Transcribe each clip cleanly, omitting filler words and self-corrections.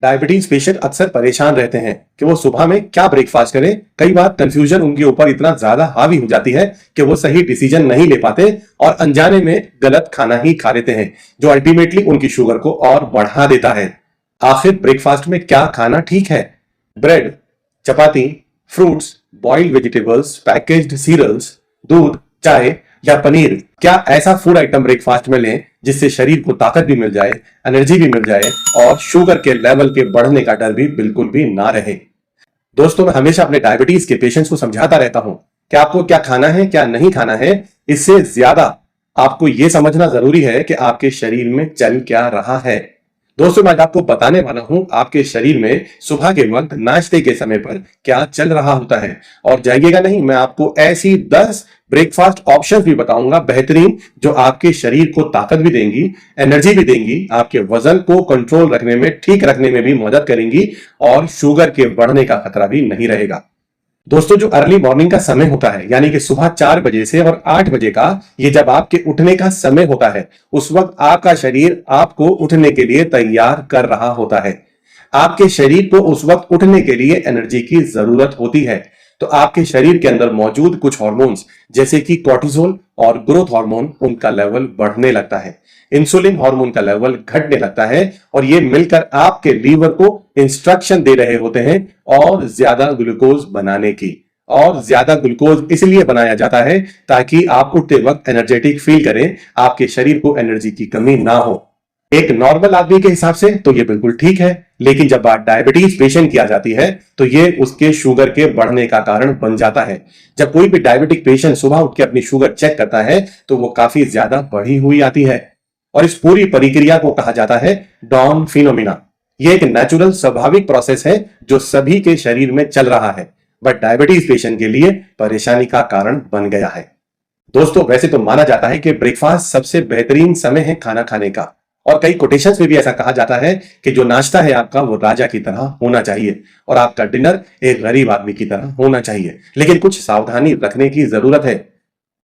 Diabetes patient अक्सर परेशान रहते हैं कि वो सुबह में क्या ब्रेकफास्ट करें। कई बार कंफ्यूजन उनके ऊपर इतना ज्यादा हावी हो जाती है कि वो सही डिसीजन नहीं ले पाते और अनजाने में गलत खाना ही खा लेते हैं, जो अल्टीमेटली उनकी शुगर को और बढ़ा देता है। आखिर ब्रेकफास्ट में क्या खाना ठीक है? Bread, chapati, fruits, boiled vegetables, packaged cereals, दूध, चाय या पनीर, क्या ऐसा फूड आइटम ब्रेकफास्ट में लें जिससे शरीर को ताकत भी मिल जाए, एनर्जी भी मिल जाए और शुगर के लेवल के बढ़ने का डर भी बिल्कुल भी ना रहे? दोस्तों, मैं हमेशा अपने डायबिटीज के पेशेंट्स को समझाता रहता हूं कि आपको क्या खाना है, क्या नहीं खाना है। इससे ज्यादा आपको यह समझना जरूरी है कि आपके शरीर में चल क्या रहा है। दोस्तों, मैं आपको बताने वाला हूं आपके शरीर में सुबह के वक्त नाश्ते के समय पर क्या चल रहा होता है। और जाइएगा नहीं, मैं आपको ऐसी 10 ब्रेकफास्ट ऑप्शंस भी बताऊंगा बेहतरीन, जो आपके शरीर को ताकत भी देंगी, एनर्जी भी देंगी, आपके वजन को कंट्रोल रखने में, ठीक रखने में भी मदद करेंगी और शुगर के बढ़ने का खतरा भी नहीं रहेगा। दोस्तों, जो अर्ली मॉर्निंग का समय होता है, यानी कि सुबह 4 बजे से और 8 बजे का, ये जब आपके उठने का समय होता है, उस वक्त आपका शरीर आपको उठने के लिए तैयार कर रहा होता है। आपके शरीर को उस वक्त उठने के लिए एनर्जी की जरूरत होती है। तो आपके शरीर के अंदर मौजूद कुछ हार्मोन्स जैसे कि कोर्टिसोल और ग्रोथ हार्मोन, उनका लेवल बढ़ने लगता है। इंसुलिन हार्मोन का लेवल घटने लगता है और ये मिलकर आपके लीवर को इंस्ट्रक्शन दे रहे होते हैं और ज्यादा ग्लूकोज बनाने की। और ज्यादा ग्लूकोज इसलिए बनाया जाता है ताकि आप उठते वक्त एनर्जेटिक फील करें, आपके शरीर को एनर्जी की कमी ना हो। एक नॉर्मल आदमी के हिसाब से तो ये बिल्कुल ठीक है, लेकिन जब बात डायबिटीज पेशेंट की आ जाती है तो ये उसके शुगर के बढ़ने का कारण बन जाता है। जब कोई भी डायबिटिक पेशेंट सुबह उठ के अपनी शुगर चेक करता है तो वो काफी ज्यादा बढ़ी हुई आती है और इस पूरी प्रक्रिया को कहा जाता है डॉन फिनोमिना। ये एक नेचुरल स्वाभाविक प्रोसेस है जो सभी के शरीर में चल रहा है, बट डायबिटीज पेशेंट के लिए परेशानी का कारण बन गया है। दोस्तों, वैसे तो माना जाता है कि ब्रेकफास्ट सबसे बेहतरीन समय है खाना खाने का, और कई कोटेशंस में भी ऐसा कहा जाता है कि जो नाश्ता है आपका वो राजा की तरह होना चाहिए और आपका डिनर एक गरीब आदमी की तरह होना चाहिए। लेकिन कुछ सावधानी रखने की जरूरत है।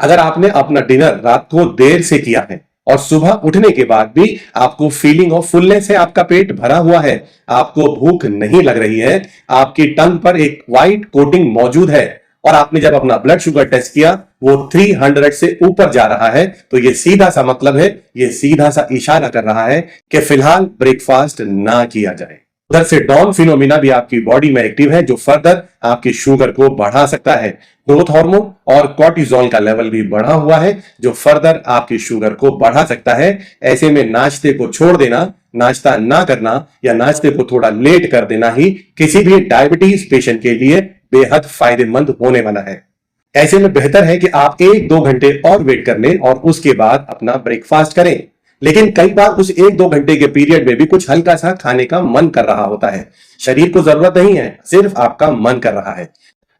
अगर आपने अपना डिनर रात को देर से किया है और सुबह उठने के बाद भी आपको फीलिंग ऑफ फुलनेस है, आपका पेट भरा हुआ है, आपको भूख नहीं लग रही है, आपकी टंग पर एक व्हाइट कोटिंग मौजूद है और आपने जब अपना ब्लड शुगर टेस्ट किया वो 300 से ऊपर जा रहा है, तो ये सीधा सा मतलब है, ये सीधा सा इशारा कर रहा है कि फिलहाल ब्रेकफास्ट ना किया जाए। उधर से डॉन फिनोमिना भी आपकी बॉडी में एक्टिव है जो फर्दर आपकी शुगर को बढ़ा सकता है। ग्रोथ हार्मोन और कॉर्टिसोल का लेवल भी बढ़ा हुआ है जो फर्दर आपकी शुगर को बढ़ा सकता है। ऐसे में नाश्ते को छोड़ देना, नाश्ता ना करना या नाश्ते को थोड़ा लेट कर देना ही किसी भी डायबिटीज पेशेंट के लिए बेहद फायदेमंद होने वाला है। ऐसे में बेहतर है कि आप 1-2 घंटे और वेट कर लें और उसके बाद अपना ब्रेकफास्ट करें। लेकिन कई बार उस 1-2 घंटे के पीरियड में भी कुछ हल्का सा खाने का मन कर रहा होता है। शरीर को जरूरत नहीं है, सिर्फ आपका मन कर रहा है।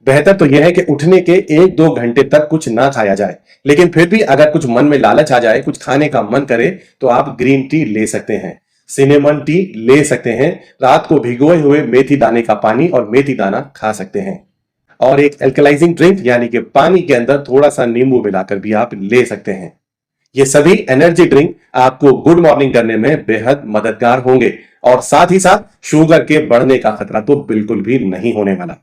बेहतर तो यह है कि उठने के 1-2 घंटे तक कुछ ना खाया जाए, लेकिन फिर भी अगर कुछ मन में लालच आ जाए, कुछ खाने का मन करे, तो आप ग्रीन टी ले सकते हैं, सिनेमन टी ले सकते हैं, रात को भिगोए हुए मेथी दाने का पानी और मेथी दाना खा सकते हैं, और एक एल्कलाइजिंग ड्रिंक यानी कि पानी के अंदर थोड़ा सा नींबू मिलाकर भी आप ले सकते हैं। ये सभी एनर्जी ड्रिंक आपको गुड मॉर्निंग करने में बेहद मददगार होंगे और साथ ही साथ शुगर के बढ़ने का खतरा तो बिल्कुल भी नहीं होने वाला।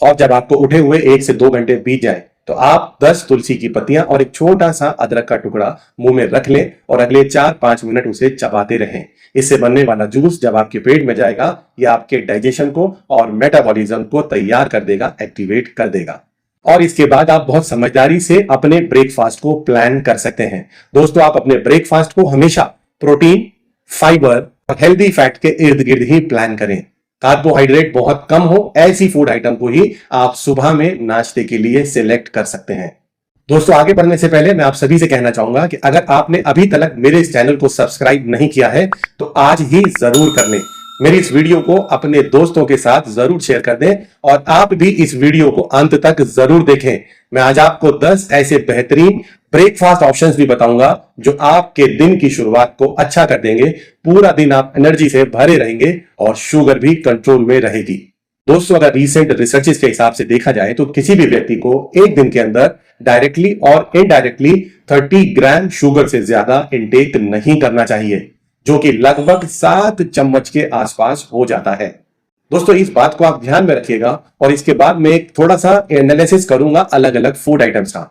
और जब आपको उठे हुए 1 से 2 घंटे बीत जाए तो आप 10 तुलसी की पत्तियां और एक छोटा सा अदरक का टुकड़ा मुंह में रख लें और अगले 4-5 मिनट उसे चबाते रहें। इससे बनने वाला जूस जब आपके पेट में जाएगा, यह आपके डाइजेशन को और मेटाबॉलिज्म को तैयार कर देगा, एक्टिवेट कर देगा। और इसके बाद आप बहुत समझदारी से अपने ब्रेकफास्ट को प्लान कर सकते हैं। दोस्तों, आप अपने ब्रेकफास्ट को हमेशा प्रोटीन, फाइबर और हेल्दी फैट के इर्द गिर्द ही प्लान करें। कार्बोहाइड्रेट बहुत कम हो, ऐसी फूड आइटम को ही आप सुबह में नाश्ते के लिए सिलेक्ट कर सकते हैं। दोस्तों, आगे बढ़ने से पहले मैं आप सभी से कहना चाहूंगा कि अगर आपने अभी तक मेरे इस चैनल को सब्सक्राइब नहीं किया है तो आज ही जरूर कर लें। मेरी इस वीडियो को अपने दोस्तों के साथ जरूर शेयर कर दें और आप भी इस वीडियो को अंत तक जरूर देखें। मैं आज आपको 10 ऐसे बेहतरीन ब्रेकफास्ट ऑप्शंस भी बताऊंगा जो आपके दिन की शुरुआत को अच्छा कर देंगे। पूरा दिन आप एनर्जी से भरे रहेंगे और शुगर भी कंट्रोल में रहेगी। दोस्तों, अगर रिसेंट रिसर्चेस के हिसाब से देखा जाए तो किसी भी व्यक्ति को एक दिन के अंदर डायरेक्टली और इनडायरेक्टली 30 ग्राम शुगर से ज्यादा इनटेक नहीं करना चाहिए, जो कि लगभग 7 चम्मच के आसपास हो जाता है। दोस्तों इस बात को आप ध्यान में रखिएगा और इसके बाद मैं एक थोड़ा सा एनालिसिस करूंगा अलग अलग फूड आइटम्स का।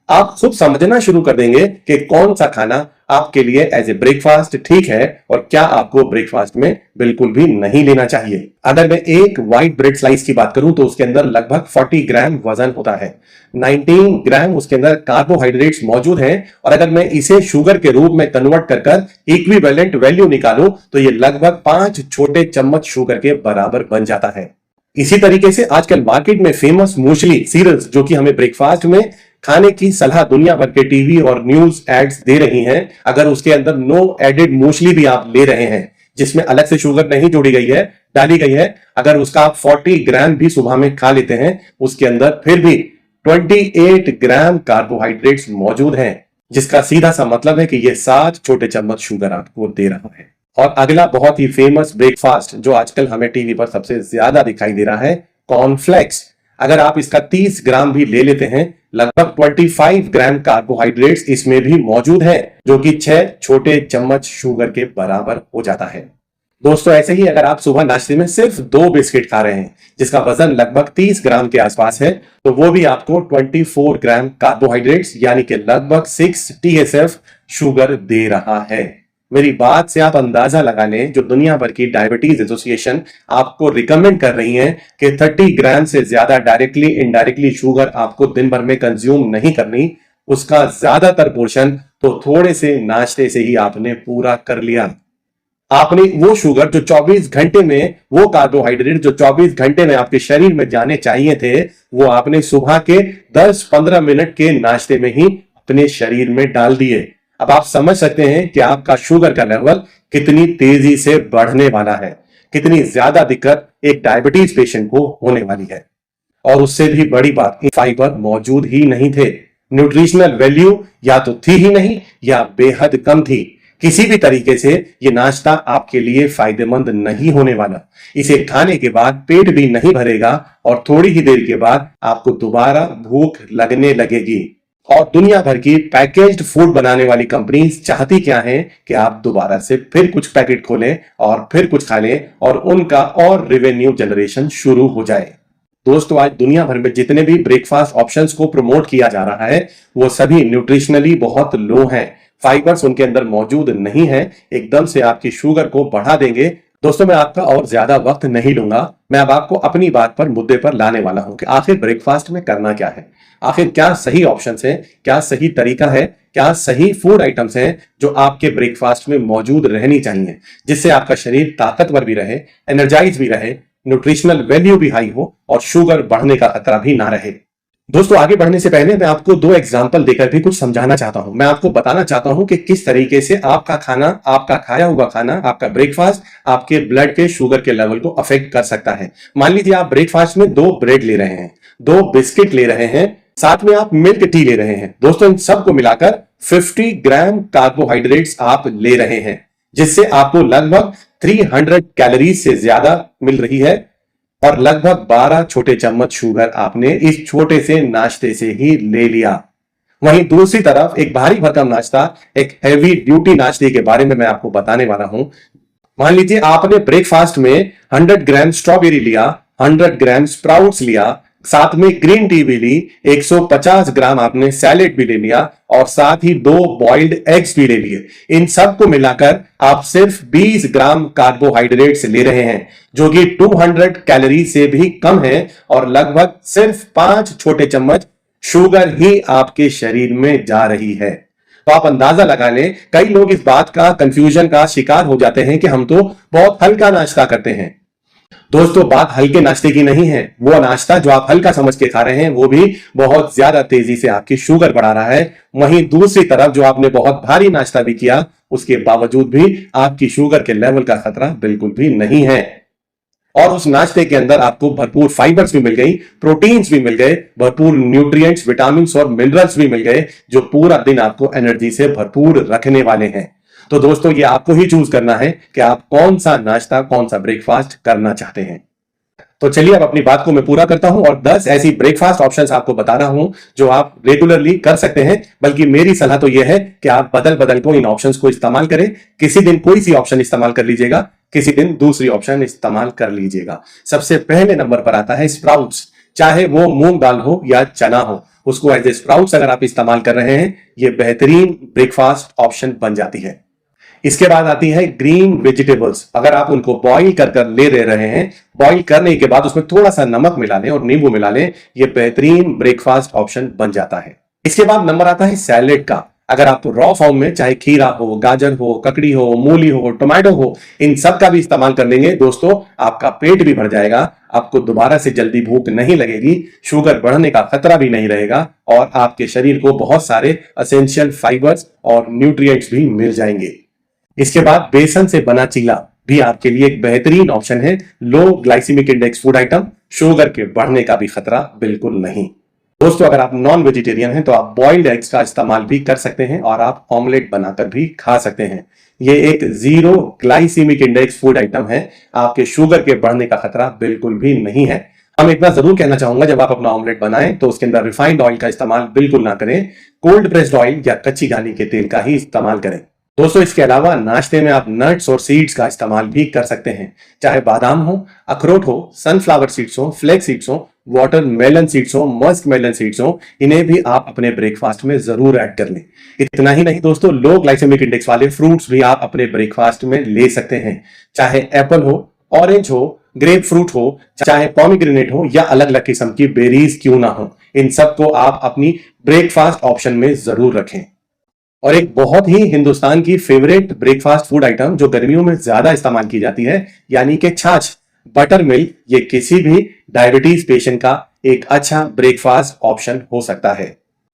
आप खुद समझना शुरू कर देंगे कि कौन सा खाना आपके लिए एज ए ब्रेकफास्ट ठीक है और क्या आपको ब्रेकफास्ट में बिल्कुल भी नहीं लेना चाहिए। अगर मैं एक व्हाइट ब्रेड स्लाइस की बात करूं तो उसके अंदर लगभग 40 ग्राम वजन होता है, 19 ग्राम उसके अंदर कार्बोहाइड्रेट्स मौजूद हैं और अगर मैं इसे शुगर के रूप में कन्वर्ट कर इक्विवेलेंट वैल्यू निकालूं तो ये लगभग 5 छोटे चम्मच शुगर के बराबर बन जाता है। इसी तरीके से आजकल मार्केट में फेमस मूसली सीरियल्स जो कि हमें ब्रेकफास्ट में खाने की सलाह दुनिया भर के टीवी और न्यूज एड्स दे रही हैं, अगर उसके अंदर नो एडेड मूसली भी आप ले रहे हैं जिसमें अलग से शुगर नहीं जोड़ी गई है, डाली गई है, अगर उसका आप 40 ग्राम भी सुबह में खा लेते हैं उसके अंदर फिर भी 28 ग्राम कार्बोहाइड्रेट्स मौजूद हैं, जिसका सीधा सा मतलब है कि यह 7 छोटे चम्मच शुगर आपको दे रहा है। और अगला बहुत ही फेमस ब्रेकफास्ट जो आजकल हमें टीवी पर सबसे ज्यादा दिखाई दे रहा है, कॉर्नफ्लेक्स। अगर आप इसका 30 ग्राम भी ले लेते हैं, लगभग 25 ग्राम कार्बोहाइड्रेट्स इसमें भी मौजूद है, जो कि 6 छोटे चम्मच शुगर के बराबर हो जाता है। दोस्तों ऐसे ही अगर आप सुबह नाश्ते में सिर्फ 2 बिस्किट खा रहे हैं जिसका वजन लगभग 30 ग्राम के आसपास है, तो वो भी आपको 24 ग्राम कार्बोहाइड्रेट्स यानी कि लगभग 6 TSF शुगर दे रहा है। मेरी बात से आप अंदाजा लगा लें, जो दुनिया भर की डायबिटीज एसोसिएशन आपको रिकमेंड कर रही है कि 30 ग्राम से ज्यादा डायरेक्टली इनडायरेक्टली शुगर आपको दिन भर में कंज्यूम नहीं करनी, उसका ज्यादातर पोर्शन तो थोड़े से नाश्ते से ही आपने पूरा कर लिया। आपने वो शुगर जो 24 घंटे में, वो कार्बोहाइड्रेट जो 24 घंटे में आपके शरीर में जाने चाहिए थे, वो आपने सुबह के 10-15 मिनट के नाश्ते में ही अपने शरीर में डाल दिए। अब आप समझ सकते हैं कि आपका शुगर का लेवल कितनी तेजी से बढ़ने वाला है, कितनी ज्यादा दिक्कत एक डायबिटीज पेशेंट को होने वाली है। और उससे भी बड़ी बात, फाइबर मौजूद ही नहीं थे, न्यूट्रिशनल वैल्यू या तो थी ही नहीं या बेहद कम थी। किसी भी तरीके से ये नाश्ता आपके लिए फायदेमंद नहीं होने वाला। इसे खाने के बाद पेट भी नहीं भरेगा और थोड़ी ही देर के बाद आपको दोबारा भूख लगने लगेगी। और दुनिया भर की पैकेज्ड फूड बनाने वाली कंपनीज चाहती क्या है कि आप दोबारा से फिर कुछ पैकेट खोलें और फिर कुछ खा लें और उनका और रेवेन्यू जनरेशन शुरू हो जाए। दोस्तों आज दुनिया भर में जितने भी ब्रेकफास्ट ऑप्शंस को प्रमोट किया जा रहा है वो सभी न्यूट्रिशनली बहुत लो हैं, फाइबर्स उनके अंदर मौजूद नहीं है, एकदम से आपकी शुगर को बढ़ा देंगे। दोस्तों मैं आपका और ज्यादा वक्त नहीं लूंगा, मैं अब आपको अपनी बात पर मुद्दे पर लाने वाला हूं कि आखिर ब्रेकफास्ट में करना क्या है, आखिर क्या सही ऑप्शंस है, क्या सही तरीका है, क्या सही फूड आइटम्स हैं जो आपके ब्रेकफास्ट में मौजूद रहनी चाहिए, जिससे आपका शरीर ताकतवर भी रहे, एनर्जाइज भी रहे, न्यूट्रिशनल वैल्यू भी हाई हो और शुगर बढ़ने का खतरा भी ना रहे। दोस्तों आगे बढ़ने से पहले मैं आपको 2 एग्जाम्पल देकर भी कुछ समझाना चाहता हूं। मैं आपको बताना चाहता हूं कि किस तरीके से आपका खाना, आपका खाया हुआ खाना, आपका ब्रेकफास्ट आपके ब्लड के शुगर के लेवल को अफेक्ट कर सकता है। मान लीजिए आप ब्रेकफास्ट में 2 ब्रेड ले रहे हैं, 2 बिस्किट ले रहे हैं, साथ में आप मिल्क टी ले रहे हैं। दोस्तों इन सबको मिलाकर 50 ग्राम कार्बोहाइड्रेट्स आप ले रहे हैं, जिससे आपको लगभग 300 कैलोरीज से ज्यादा मिल रही है और लगभग 12 छोटे चम्मच शुगर आपने इस छोटे से नाश्ते से ही ले लिया। वहीं दूसरी तरफ एक भारी भरकम नाश्ता, एक हैवी ड्यूटी नाश्ते के बारे में मैं आपको बताने वाला हूं। मान लीजिए आपने ब्रेकफास्ट में 100 ग्राम स्ट्रॉबेरी लिया, 100 ग्राम स्प्राउट्स लिया, साथ में ग्रीन टी भी ली, 150 ग्राम आपने सैलेड भी ले लिया और साथ ही 2 बॉइल्ड एग्स भी ले लिए। इन सबको मिलाकर आप सिर्फ 20 ग्राम कार्बोहाइड्रेट्स ले रहे हैं, जो कि 200 कैलोरी से भी कम है और लगभग सिर्फ 5 छोटे चम्मच शुगर ही आपके शरीर में जा रही है। तो आप अंदाजा लगा लें, कई लोग इस बात का कंफ्यूजन का शिकार हो जाते हैं कि हम तो बहुत हल्का नाश्ता करते हैं। दोस्तों बात हल्के नाश्ते की नहीं है, वो नाश्ता जो आप हल्का समझ के खा रहे हैं वो भी बहुत ज्यादा तेजी से आपकी शुगर बढ़ा रहा है। वहीं दूसरी तरफ जो आपने बहुत भारी नाश्ता भी किया उसके बावजूद भी आपकी शुगर के लेवल का खतरा बिल्कुल भी नहीं है। और उस नाश्ते के अंदर आपको भरपूर फाइबर्स भी मिल गई, प्रोटीन्स भी मिल गए, भरपूर न्यूट्रिएंट्स, विटामिन्स और मिनरल्स भी मिल गए, जो पूरा दिन आपको एनर्जी से भरपूर रखने वाले हैं। तो दोस्तों ये आपको ही चूज करना है कि आप कौन सा नाश्ता, कौन सा ब्रेकफास्ट करना चाहते हैं। तो चलिए अब अपनी बात को मैं पूरा करता हूं और 10 ऐसी ब्रेकफास्ट ऑप्शंस आपको बता रहा हूं जो आप रेगुलरली कर सकते हैं। बल्कि मेरी सलाह तो यह है कि आप बदल बदल को इन ऑप्शंस को इस्तेमाल करें। किसी दिन कोई सी ऑप्शन इस्तेमाल कर लीजिएगा, किसी दिन दूसरी ऑप्शन इस्तेमाल कर लीजिएगा। सबसे पहले नंबर पर आता है स्प्राउट्स। चाहे वो मूंग दाल हो या चना हो, उसको एज ए स्प्राउट्स अगर आप इस्तेमाल कर रहे हैं, ये बेहतरीन ब्रेकफास्ट ऑप्शन बन जाती है। इसके बाद आती है ग्रीन वेजिटेबल्स। अगर आप उनको बॉईल कर कर ले रहे हैं, बॉईल करने के बाद उसमें थोड़ा सा नमक मिला लें और नींबू मिला लें, ये बेहतरीन ब्रेकफास्ट ऑप्शन बन जाता है। इसके बाद नंबर आता है सैलेड का। अगर आप रॉ फॉर्म में चाहे खीरा हो, गाजर हो, ककड़ी हो, मूली हो, टोमेटो हो, इन सब का भी इस्तेमाल कर लेंगे दोस्तों, आपका पेट भी भर जाएगा, आपको दोबारा से जल्दी भूख नहीं लगेगी, शुगर बढ़ने का खतरा भी नहीं रहेगा और आपके शरीर को बहुत सारे एसेंशियल फाइबर्स और न्यूट्रिएंट्स भी मिल जाएंगे। इसके बाद बेसन से बना चीला भी आपके लिए एक बेहतरीन ऑप्शन है। Low glycemic index food item, sugar के बढ़ने का भी खतरा बिल्कुल नहीं। दोस्तों अगर आप नॉन वेजिटेरियन हैं तो आप बॉइल्ड एग्स का इस्तेमाल भी कर सकते हैं और आप ऑमलेट बनाकर भी खा सकते हैं। ये एक zero glycemic index food item है, आपके शुगर के बढ़ने का खतरा बिल्कुल भी नहीं है। हम एक बार जरूर कहना चाहूंगा, जब आप अपना ऑमलेट बनाएं तो उसके अंदर रिफाइंड ऑयल का इस्तेमाल बिल्कुल ना करें, कोल्ड प्रेस्ड ऑयल या कच्ची घानी के तेल का ही इस्तेमाल करें। दोस्तों इसके अलावा नाश्ते में आप नट्स और सीड्स का इस्तेमाल भी कर सकते हैं, चाहे बादाम हो, अखरोट हो, सनफ्लावर सीड्स हो, फ्लैक्स सीड्स हो, वाटरमेलन सीड्स हो, मस्क मेलन सीड्स हो, इन्हें भी आप अपने ब्रेकफास्ट में जरूर ऐड कर लें। इतना ही नहीं दोस्तों, लो ग्लाइसेमिक इंडेक्स वाले फ्रूट्स भी आप अपने ब्रेकफास्ट में ले सकते हैं, चाहे एप्पल हो, ऑरेंज हो, ग्रेप फ्रूट हो, चाहे पॉमीग्रेनेट हो या अलग अलग किस्म की बेरीज क्यों ना हो, इन सबको आप अपनी ब्रेकफास्ट ऑप्शन में जरूर रखें। और एक बहुत ही हिंदुस्तान की फेवरेट ब्रेकफास्ट फूड आइटम जो गर्मियों में ज्यादा इस्तेमाल की जाती है, यानी कि छाछ, बटर मिल्क, ये किसी भी डायबिटीज पेशेंट का एक अच्छा ब्रेकफास्ट ऑप्शन हो सकता है।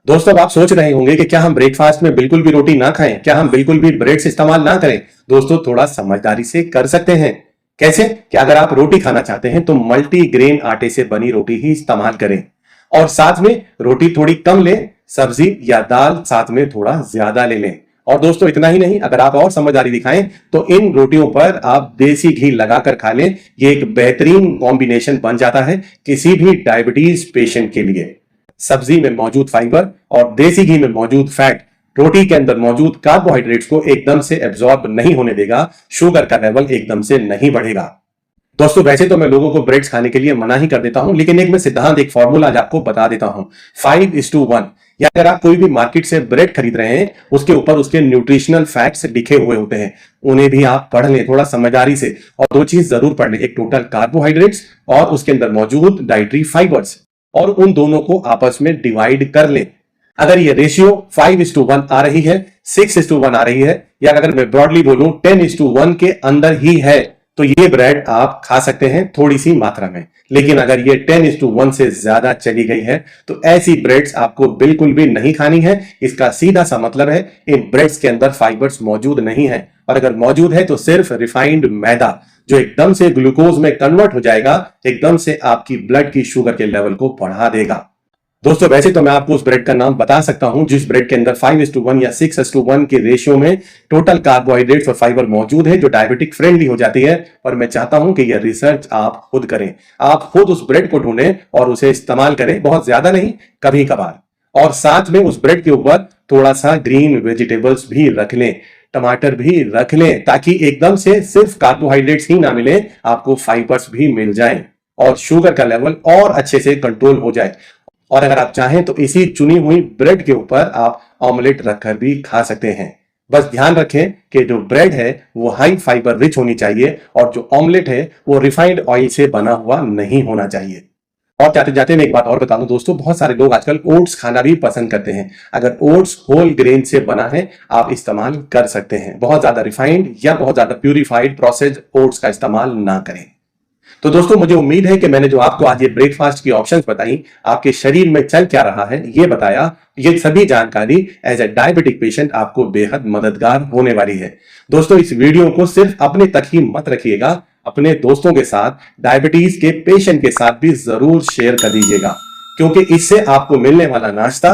दोस्तों अब आप सोच रहे होंगे कि क्या हम ब्रेकफास्ट में बिल्कुल भी रोटी ना खाएं, क्या हम बिल्कुल भी ब्रेड्स इस्तेमाल ना करें? दोस्तों थोड़ा समझदारी से कर सकते हैं। कैसे? कि अगर आप रोटी खाना चाहते हैं तो मल्टी ग्रेन आटे से बनी रोटी ही इस्तेमाल करें और साथ में रोटी थोड़ी कम लें, सब्जी या दाल साथ में थोड़ा ज्यादा ले लें। और दोस्तों इतना ही नहीं, अगर आप और समझदारी दिखाएं तो इन रोटियों पर आप देसी घी लगाकर खा लें। ये एक बेहतरीन कॉम्बिनेशन बन जाता है किसी भी डायबिटीज पेशेंट के लिए। सब्जी में मौजूद फाइबर और देसी घी में मौजूद फैट रोटी के अंदर मौजूद कार्बोहाइड्रेट्स को एकदम से एब्जॉर्ब नहीं होने देगा, शुगर का लेवल एकदम से नहीं बढ़ेगा। दोस्तों वैसे तो मैं लोगों को ब्रेड्स खाने के लिए मना ही कर देता हूं, लेकिन एक मैं सिद्धांत, एक फॉर्मूला आज आपको बता देता हूं, 5:1। या अगर आप कोई भी मार्केट से ब्रेड खरीद रहे हैं, उसके ऊपर उसके न्यूट्रिशनल फैक्ट्स लिखे हुए होते हैं, उन्हें भी आप पढ़ लें थोड़ा समझदारी से। और दो चीज जरूर पढ़ लें, एक टोटल कार्बोहाइड्रेट्स और उसके अंदर मौजूद डाइटरी फाइबर्स, और उन दोनों को आपस में डिवाइड कर लें। अगर ये रेशियो 5:1 आ रही है, 6:1 आ रही है, या अगर मैं ब्रॉडली बोलूं 10:1 के अंदर ही है, तो ये ब्रेड आप खा सकते हैं थोड़ी सी मात्रा में। लेकिन अगर ये 10:1 से ज्यादा चली गई है तो ऐसी ब्रेड्स आपको बिल्कुल भी नहीं खानी है। इसका सीधा सा मतलब है इन ब्रेड्स के अंदर फाइबर्स मौजूद नहीं है, और अगर मौजूद है तो सिर्फ रिफाइंड मैदा, जो एकदम से ग्लूकोज में कन्वर्ट हो जाएगा, एकदम से आपकी ब्लड की शुगर के लेवल को बढ़ा देगा। दोस्तों वैसे तो मैं आपको उस ब्रेड का नाम बता सकता हूं जिस ब्रेड के अंदर 5:1 या 6:1 के रेशियो में टोटल कार्बोहाइड्रेट्स और फाइबर मौजूद है, जो डायबिटिक फ्रेंडली हो जाती है। और मैं चाहता हूं कि यह रिसर्च आप खुद करें, आप खुद उस ब्रेड को ढूंढें और उसे इस्तेमाल करें, बहुत ज्यादा नहीं, कभी कभार। और साथ में उस ब्रेड के ऊपर थोड़ा सा ग्रीन वेजिटेबल्स भी रख लें, टमाटर भी रख लें, ताकि एकदम से सिर्फ कार्बोहाइड्रेट्स ही ना मिले, आपको फाइबर्स भी मिल जाएं और शुगर का लेवल और अच्छे से कंट्रोल हो जाए। और अगर आप चाहें तो इसी चुनी हुई ब्रेड के ऊपर आप ऑमलेट रखकर भी खा सकते हैं। बस ध्यान रखें कि जो ब्रेड है वो हाई फाइबर रिच होनी चाहिए और जो ऑमलेट है वो रिफाइंड ऑयल से बना हुआ नहीं होना चाहिए। और जाते जाते मैं एक बात और बता दूं दोस्तों, बहुत सारे लोग आजकल ओट्स खाना भी पसंद करते हैं। अगर ओट्स होल ग्रेन से बना है, आप इस्तेमाल कर सकते हैं। बहुत ज्यादा रिफाइंड या बहुत ज्यादा प्यूरिफाइड प्रोसेस्ड ओट्स का इस्तेमाल ना करें। तो दोस्तों मुझे उम्मीद है कि मैंने जो आपको आज ये ब्रेकफास्ट की ऑप्शंस बताई, आपके शरीर में चल क्या रहा है ये बताया, ये सभी जानकारी एज ए डायबिटिक पेशेंट आपको बेहद मददगार होने वाली है। दोस्तों इस वीडियो को सिर्फ अपने तक ही मत रखिएगा, अपने दोस्तों के साथ, डायबिटीज के पेशेंट के साथ भी जरूर शेयर कर दीजिएगा, क्योंकि इससे आपको मिलने वाला नाश्ता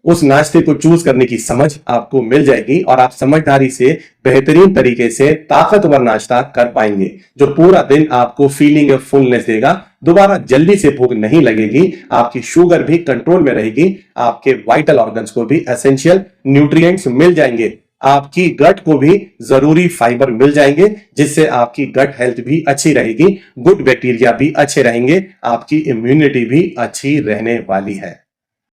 उस नाश्ते को चूज करने की समझ आपको मिल जाएगी और आप समझदारी से बेहतरीन तरीके से ताकतवर नाश्ता कर पाएंगे, जो पूरा दिन आपको फीलिंग ऑफ फुलनेस देगा। दोबारा जल्दी से भूख नहीं लगेगी, आपकी शुगर भी कंट्रोल में रहेगी, आपके वाइटल ऑर्गन्स को भी एसेंशियल न्यूट्रिएंट्स मिल जाएंगे, आपकी गट को भी जरूरी फाइबर मिल जाएंगे, जिससे आपकी गट हेल्थ भी अच्छी रहेगी, गुड बैक्टीरिया भी अच्छे रहेंगे, आपकी इम्यूनिटी भी अच्छी रहने वाली है।